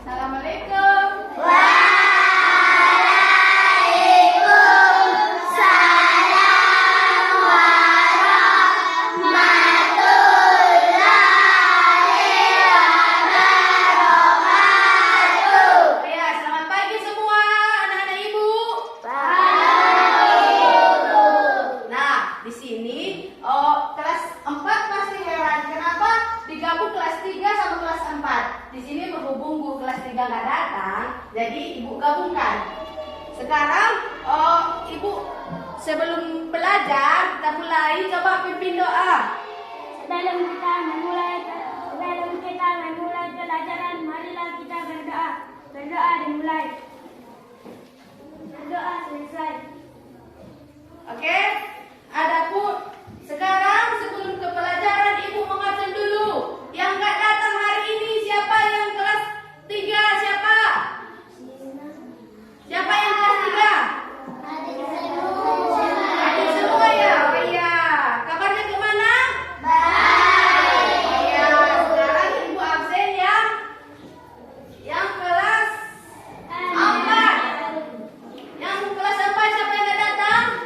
Assalamualaikum. Di sini berhubung guru kelas 3 nggak datang, jadi ibu gabungkan. Sekarang ibu sebelum belajar kita mulai, coba pimpin doa. Sebelum kita memulai pelajaran, marilah kita berdoa. Berdoa dimulai. Berdoa selesai. Oke? Adapun sekarang sebelum ke pelajaran ibu mengabsen dulu. Yang nggak datang hari ini siapa? Yang kelas 3 siapa? Siapa yang kelas 3? Adik semua ya? Oh iya. Kabarnya kemana? Baik. Oh iya. Sekarang ibu absen ya. Yang kelas 4. Yang kelas 4 siapa yang nggak datang?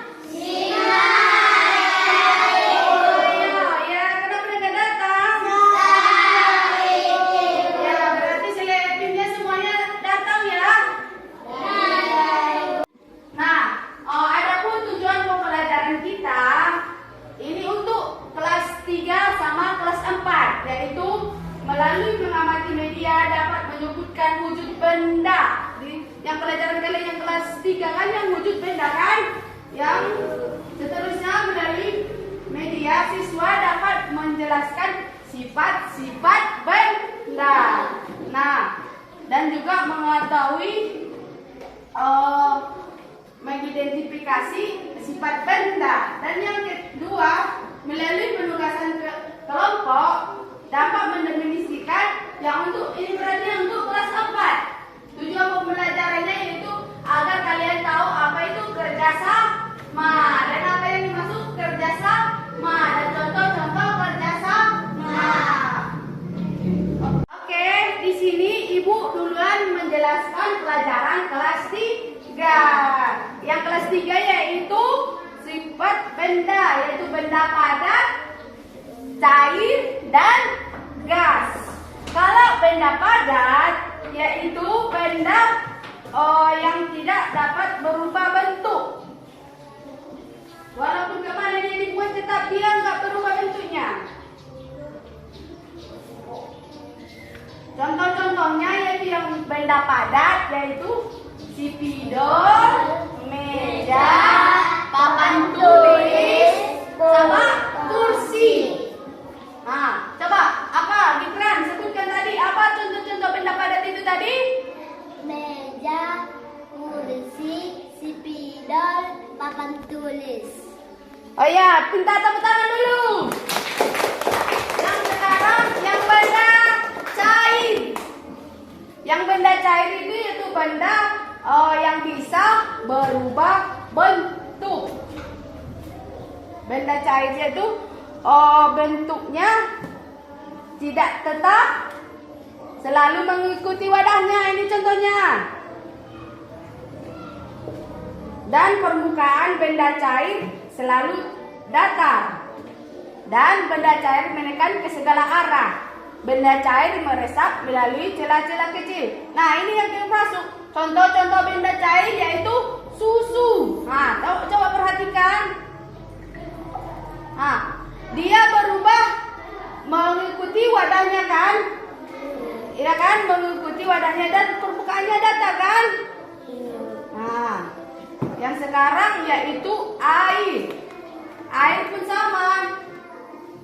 Melalui mengamati media dapat menyebutkan wujud benda. Yang pelajaran kalian yang kelas 3 kan yang wujud benda kan? Yang seterusnya melalui media siswa dapat menjelaskan sifat-sifat benda. Nah, dan juga mengetahui mengidentifikasi sifat benda. Dan yang kedua, melalui penugasan kelompok dapat mendefinisikan yang untuk ini berarti untuk kelas 4. Tujuan pembelajarannya yaitu agar kalian tahu apa itu kerjasama dan apa yang dimaksud kerjasama dan contoh-contoh kerjasama. Oke, di sini ibu duluan menjelaskan pelajaran kelas 3. Yang kelas 3 yaitu sifat benda, yaitu benda padat, cair, dan gas. Kalau benda padat yaitu benda yang tidak dapat berubah bentuk. Walaupun kemana dia dibuat tetap dia nggak berubah bentuknya. Contoh-contohnya yaitu yang benda padat yaitu spidol, meja, papan tulis, sama kursi. Nah, coba apa Gibran sebutkan tadi apa contoh-contoh benda padat itu tadi? Meja, kursi, spidol, papan tulis. Oh ya, minta tepuk tangan dulu. Yang sekarang yang benda cair. Yang benda cair itu yaitu benda yang bisa berubah bentuk. Benda cair itu bentuknya tidak tetap, selalu mengikuti wadahnya. Ini contohnya. Dan permukaan benda cair selalu datar. Dan benda cair menekan ke segala arah. Benda cair meresap melalui celah-celah kecil. Nah, ini yang kita masuk. Contoh-contoh benda cair yaitu susu. Nah, coba perhatikan. Nah, dia berubah mengikuti wadahnya kan? Iya kan? Mengikuti wadahnya dan permukaannya datar kan? Nah, yang sekarang yaitu air. Air pun sama.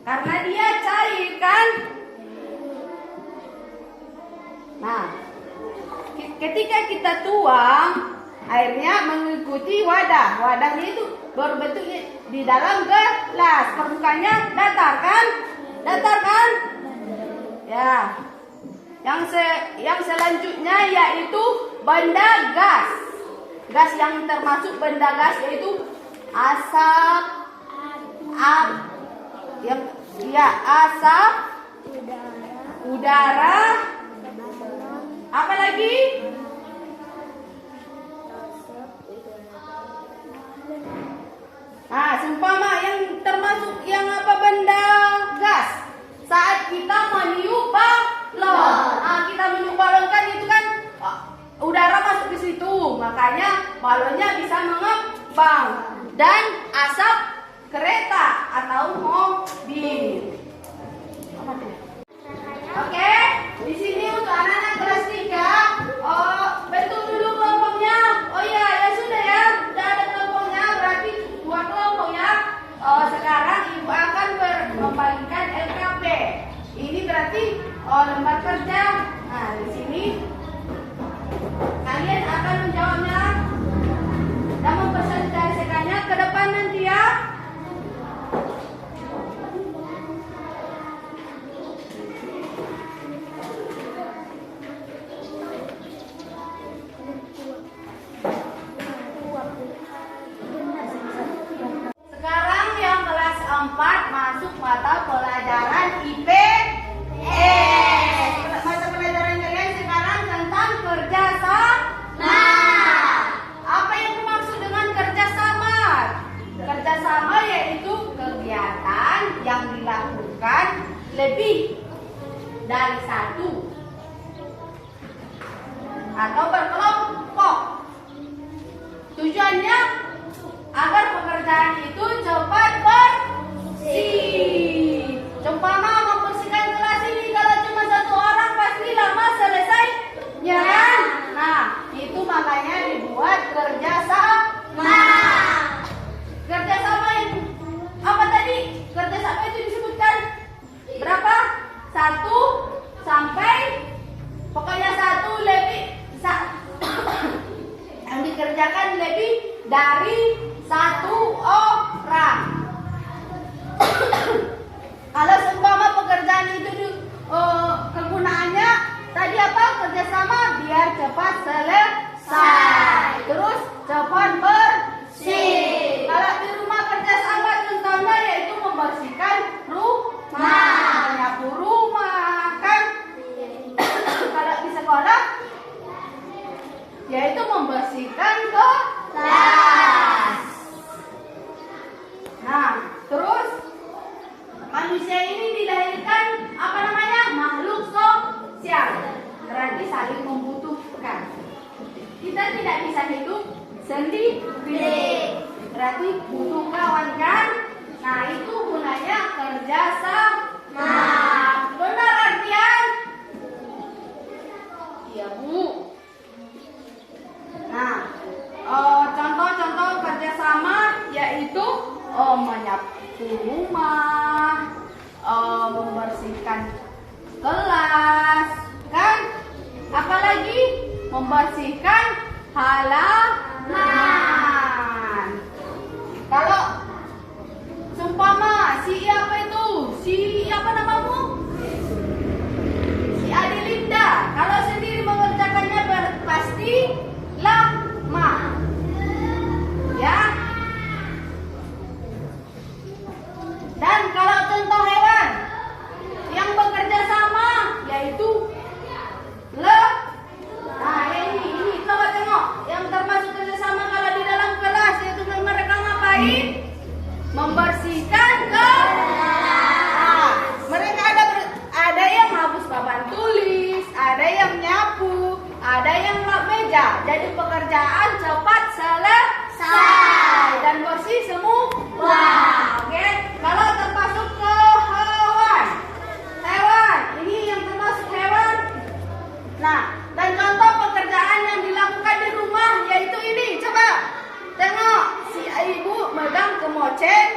Karena dia cair kan? Nah, ketika kita tuang, airnya mengikuti wadah. Wadahnya itu berbentuk di dalam gelas. Permukaannya datar kan? Datar kan? Ya. Yang selanjutnya yaitu benda gas. Gas yang termasuk benda gas yaitu asap, asap, udara, apa lagi? balonnya bisa mengembang dan asap kereta atau mobil. Oke, di sini untuk anak-anak kelas 3, bentuk dulu kelompoknya. Oh iya, ya sudah ya, sudah ada kelompoknya, berarti 2 kelompok ya. Sekarang ibu akan membagikan LKP. Ini berarti lembar kerja. Nah, di sini kalian akan menjawabnya dan mempresentasikannya ke depan nanti ya. Sekarang yang kelas 4 masuk mata pelajaran IPS. Mata pelajaran kalian sekarang tentang kerjasama. Apa yang dimaksud dengan kerjasama? Kerjasama yaitu kegiatan yang dilakukan lebih dari satu atau berkelompok. Tujuannya agar pekerjaan itu cepat bersih. Umpama membersihkan kelas ini, kalau cuma 1 orang pasti lama selesainya kan? Nah, itu makanya dibuat kerjasama. Kerjasama itu apa tadi? Kerjasama itu disebutkan berapa? 1 sampai pokoknya 1 lebih yang dikerjakan lebih dari 1 orang. Kalau seumpama pekerjaan itu kegunaannya tadi apa? Kerjasama biar cepat selesai, terus cepat bersih. Kalau di rumah kerjasama contohnya yaitu membersihkan rumah, menyapu rumah kan. Kalau di sekolah yaitu membersihkan kelas. Nah, terus manusia ini dilahirkan apa namanya? Makhluk sosial. Berarti saling membutuhkan. Kita tidak bisa hidup sendiri. Berarti butuh kawan kan? Nah, itu gunanya kerjasama. Benar artian? Iya, Bu. Nah, contoh-contoh kerjasama yaitu menyapu rumah, membersihkan kelas, kan? Apalagi membersihkan halaman. Kalau seumpama si apa itu? Si apa namamu? Si Adelinda. Kalau sendiri mengerjakannya pasti lama. Ya. Dan kalau contoh hewan yang bekerja sama yaitu nah ini coba tengok yang termasuk kerjasama kalau di dalam kelas yaitu mereka ngapain? Membersihkan kelas. Mereka ada yang hapus papan tulis, ada yang nyapu, ada yang lap meja. Jadi pekerjaan cepat selesai dan bersih semua. Oke, kalau termasuk ke hewan, ini yang termasuk hewan. Nah, dan contoh pekerjaan yang dilakukan di rumah yaitu ini. Coba tengok, si ibu megang kemoceng,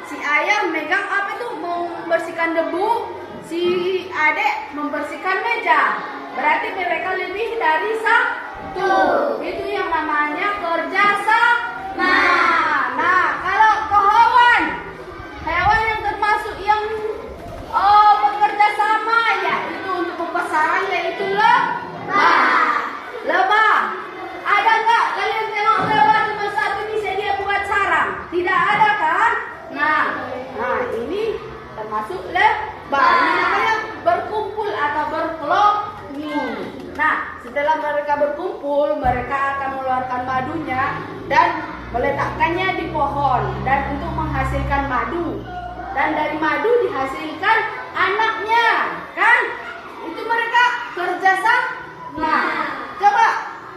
si ayah megang apa itu? Membersihkan debu, si adik membersihkan meja. Berarti mereka lebih dari 1. Itu yang namanya kerjasama. Nah, kalau ke hewan yang termasuk yang bekerja sama yaitu untuk pemasaran yaitu lebah. Ada nggak kalian tengok lebah cuma satu bisa dia buat sarang? Tidak ada kan? Nah ini termasuk lebah. Ini namanya berkumpul atau berkelompok. Nah, setelah mereka berkumpul, mereka akan mengeluarkan madunya dan meletakkannya di pohon dan untuk menghasilkan madu. Dan dari madu dihasilkan anaknya, kan? Itu mereka kerjasama. Nah, coba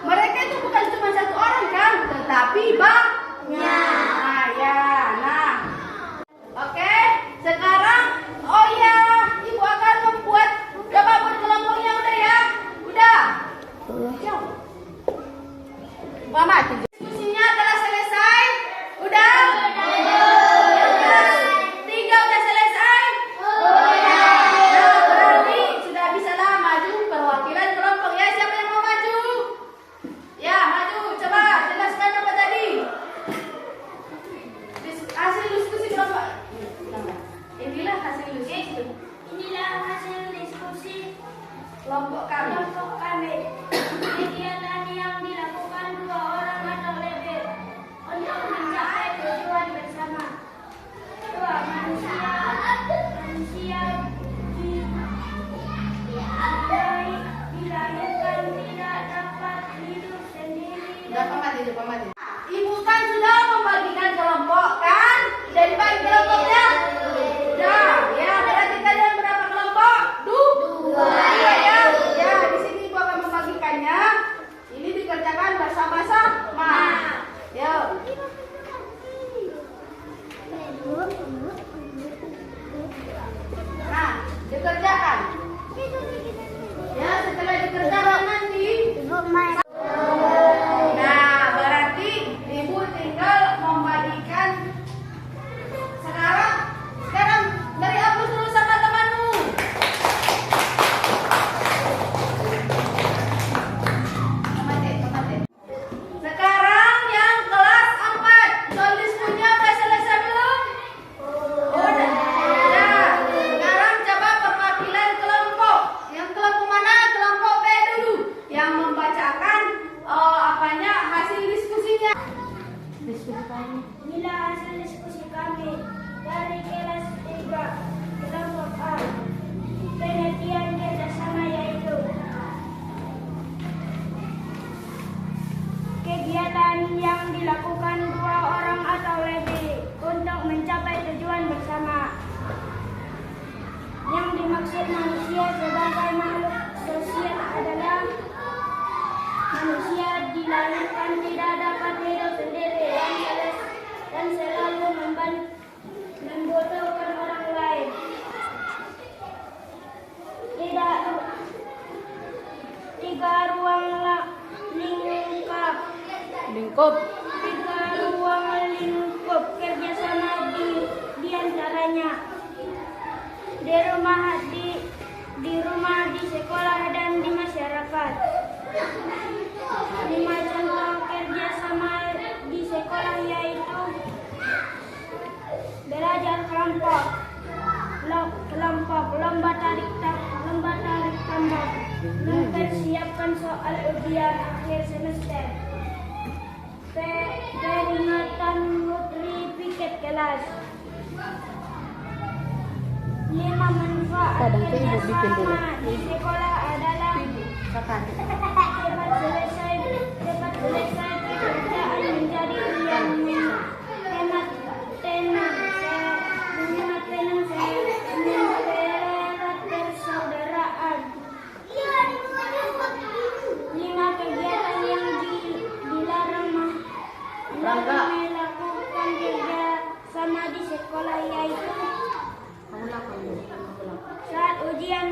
mereka itu bukan cuma 1 orang kan? kelompok kami. Kegiatan yang dilakukan 2 orang atau lebih untuk mencapai tujuan bersama. 2. Manusia dilahirkan tidak dapat hidup sendiri. Udah pamati. Ibu kan sudah membagikan kelompok kan? Dari bagi kelompoknya? Sudah. Ya, berarti kalian berapa kelompok? 2. Ya. Ya, di sini ibu akan membagikannya. Ini dikerjakan bersama-sama. Yuk. Nah, dikerjakan. Ya, setelah dikerjakan nanti. Nah, berarti ibu tinggal membagikan. Sekarang dari aku dulu sama temanmu. Mati. Sekarang yang kelas 4. Soal diskusinya udah selesai belum? Udah. Sekarang coba perwakilan kelompok. Yang kelompok mana? Kelompok B dulu. Yang membacakan hasil diskusinya. Inilah hasil diskusi kami dari kelas 3 kelompok A. Penelitian kerjasama yaitu kegiatan yang dilakukan 2 orang atau lebih untuk mencapai tujuan bersama. Yang dimaksud manusia sebagai makhluk sosial adalah manusia dilahirkan tidak dapat hidup sendiri dan selalu membutuhkan orang lain. Tiga ruang lingkup kerjasama di antaranya di rumah, di sekolah, dan di masyarakat. 5 contoh kerjasama di sekolah yaitu belajar kelompok, lomba tarik tambang, mempersiapkan soal ujian akhir semester, peringatan putri piket kelas. 5 manfaat kerjasama di sekolah adalah cepat selesai pekerjaan menjadi yang hemat tenang persaudaraan. 5 kegiatan yang dilarang melakukan kerjasama di sekolah yaitu saat ujian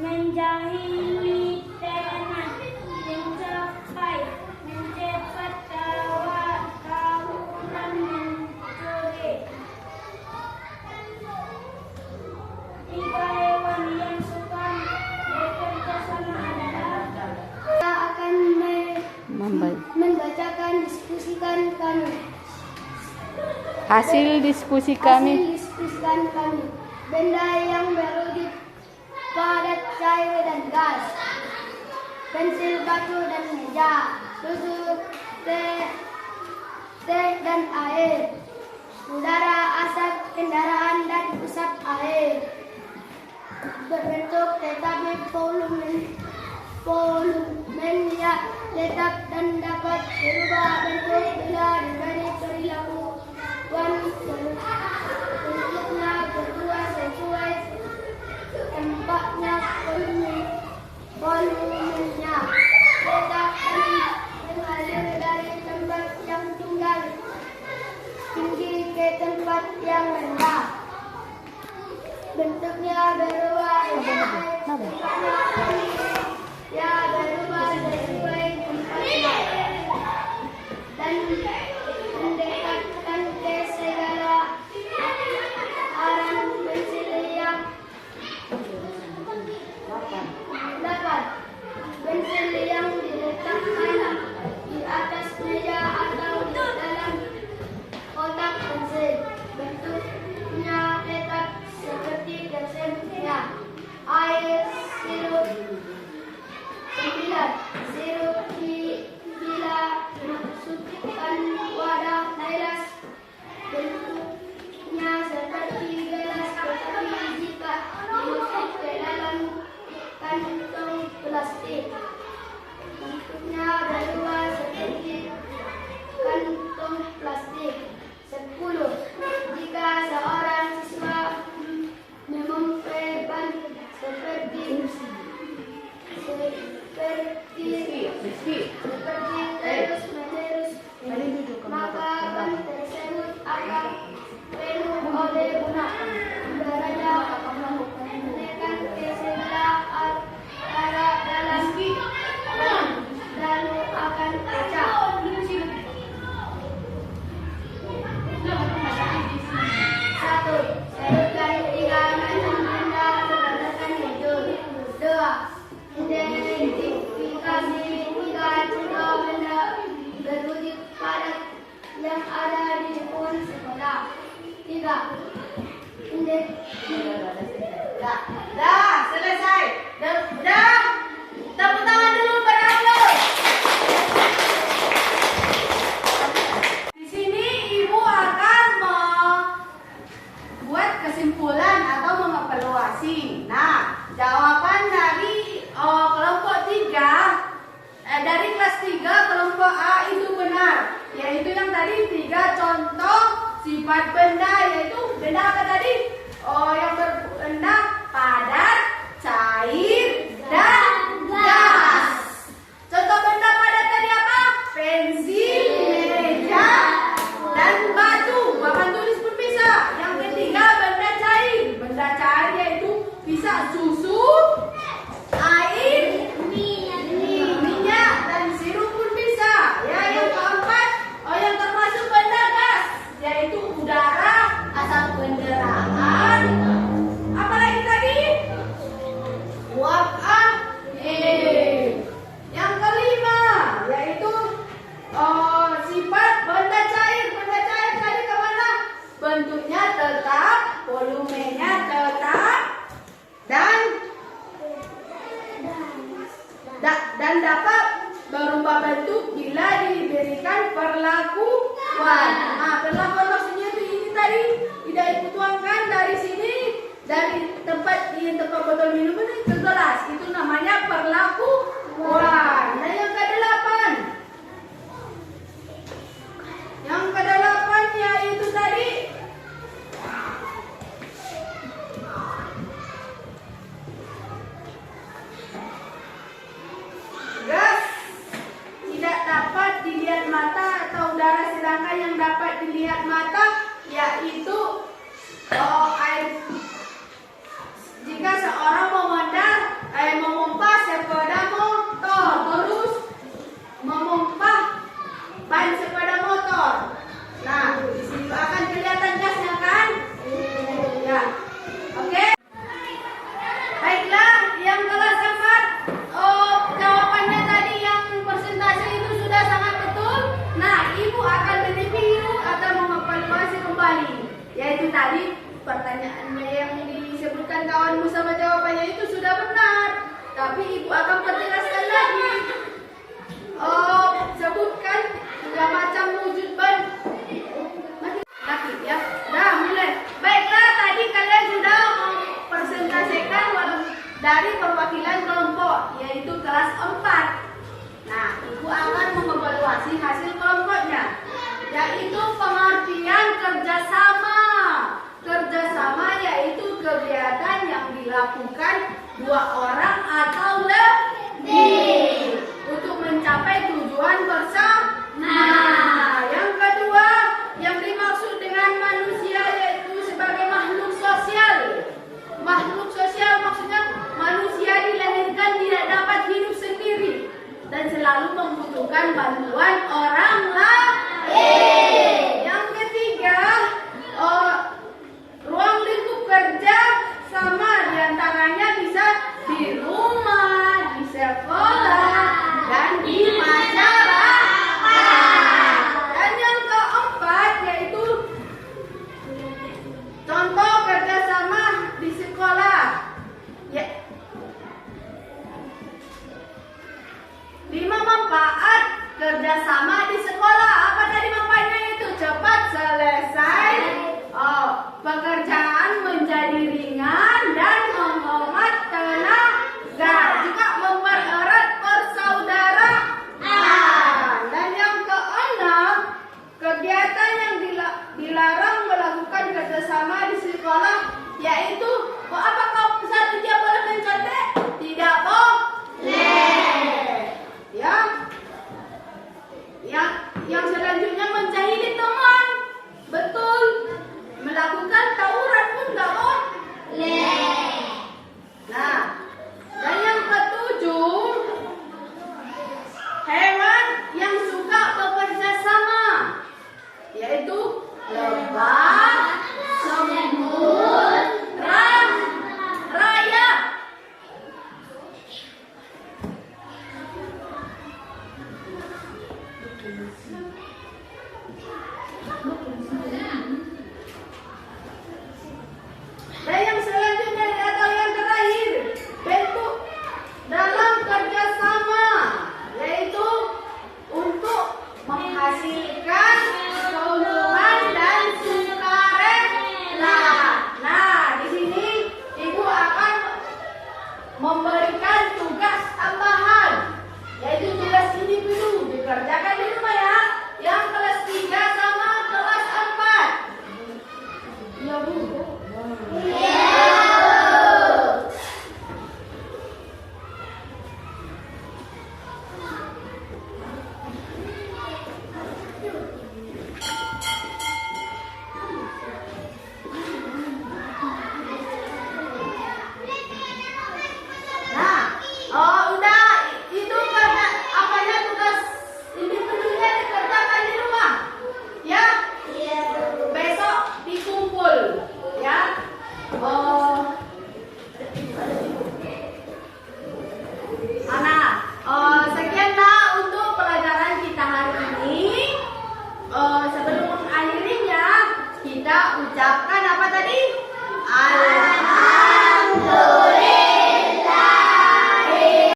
menjahili teman, mencepat tawuran, mencuri. 3 hewan yang suka bekerja sama adalah. Kita akan membacakan diskusikan kami. Hasil diskusi kami. Benda yang berwujud padat, cair, dan gas. Pensil, batu, dan meja. Susu, teh dan air. Udara, asap, kendaraan, dan usap air. Berbentuk tetapi volumenya tetap dan dapat berubah bentuk bila diberi perilakuan bentuknya berdua sesuai tempatnya, volumenya tetap mengalir dari tempat yang tinggi ke tempat yang rendah. Bentuknya berubah sesuai tempatnya dan mendekatkan ke segala arah pensil yang dapat. Pensil yang diletakkan di atas meja atau di dalam kotak pensil bentuknya tetap seperti desainnya. terus-menerus, maka akan tersebut akan penuh oleh guna udaranya menekan ke sebelah arah dalam lalu akan pecah. Satu, sebutkan tiga macam benda berdasarkan itu. Dua, identifikasi tiga contoh benda berwujud padat yang ada di lingkungan sekolah. Tiga, Dah, selesai. Dah. Tepuk tangan dulu pada Allah. Di sini Ibu akan membuat kesimpulan atau mengevaluasi. Nah, jawaban dari kelompok 3 dari kelas 3 kelompok A itu benar. Yaitu yang tadi 3 contoh sifat benda, yaitu benda apa tadi? Yang berbenda padat, cair, dan gas. Contoh benda padat tadi apa? Pensil, meja, dan batu. Papan tulis pun bisa. Yang ketiga benda cair. Benda cair yaitu bisa susu, air, minyak, dan sirup pun bisa. Ya, yang keempat, yang termasuk benda gas, yaitu udara, asap kendaraan, apalagi tadi? Uap angin. Yang kelima, yaitu sifat benda cair. Benda cair tadi kemana? Bentuknya tetap, volumenya tetap, dan dapat berubah bentuk bila diberikan perlakuan. Nah, perlakuan maksudnya itu ini tadi tidak dituangkan dari sini, dari tempat botol minum ini ke gelas. Itu namanya perlakuan. Nah, yang kedelapan. Yang kedelapan yaitu tadi gas tidak dapat dilihat mata atau udara, sedangkan yang dapat dilihat mata yaitu air. Jika seorang memompa sepeda motor, terus memompa ban sepeda motor. Nah, di sini akan kelihatan gasnya kan? Ya. Oke. Baiklah, yang kelas 4, jawabannya tadi yang persentase itu sudah sangat betul. Nah, Ibu akan mereview atau mengevaluasi kembali. Yaitu tadi pertanyaannya yang disebutkan kawanmu sama jawabannya itu sudah benar. Tapi Ibu akan perjelaskan lagi. Sebutkan 3 macam wujud ban. Lagi ya. Dah mulai. Baiklah, tadi kalian sudah mempresentasikan dari perwakilan kelompok, yaitu kelas 4. Nah, Ibu akan mengevaluasi hasil kelompoknya, yaitu pengertian kerjasama. Kerjasama yaitu kegiatan yang dilakukan 2 orang atau lebih untuk mencapai tujuan bersama. Nah, yang kedua, yang dimaksud dengan manusia yaitu sebagai makhluk sosial. Makhluk sosial maksudnya manusia dilahirkan tidak dapat hidup sendiri dan selalu membutuhkan bantuan orang lain. Yang ketiga, ruang lingkup kerja sama, diantaranya bisa di rumah, di sekolah, dan di masyarakat. Dan yang keempat yaitu contoh kerjasama di sekolah. Ya. 5 manfaat kerjasama di sekolah. Apa tadi manfaatnya itu? Cepat selesai, pekerjaan menjadi ringan dan menghemat tenaga, juga mempererat persaudaraan. Dan yang keenam, kegiatan yang dilarang melakukan kerjasama di sekolah yaitu apa kau satu dia boleh mencontek? memberikan tugas tambahan, yaitu tugas individu dikerjakan di rumah ya, yang kelas 3 sama kelas 4. Iya Bu. Udah itu karena apanya tugas individunya dikerjakan di rumah, ya. Besok dikumpul, ya. Sekianlah untuk pelajaran kita hari ini. Sebelum mengakhirinya, kita ucapkan apa tadi?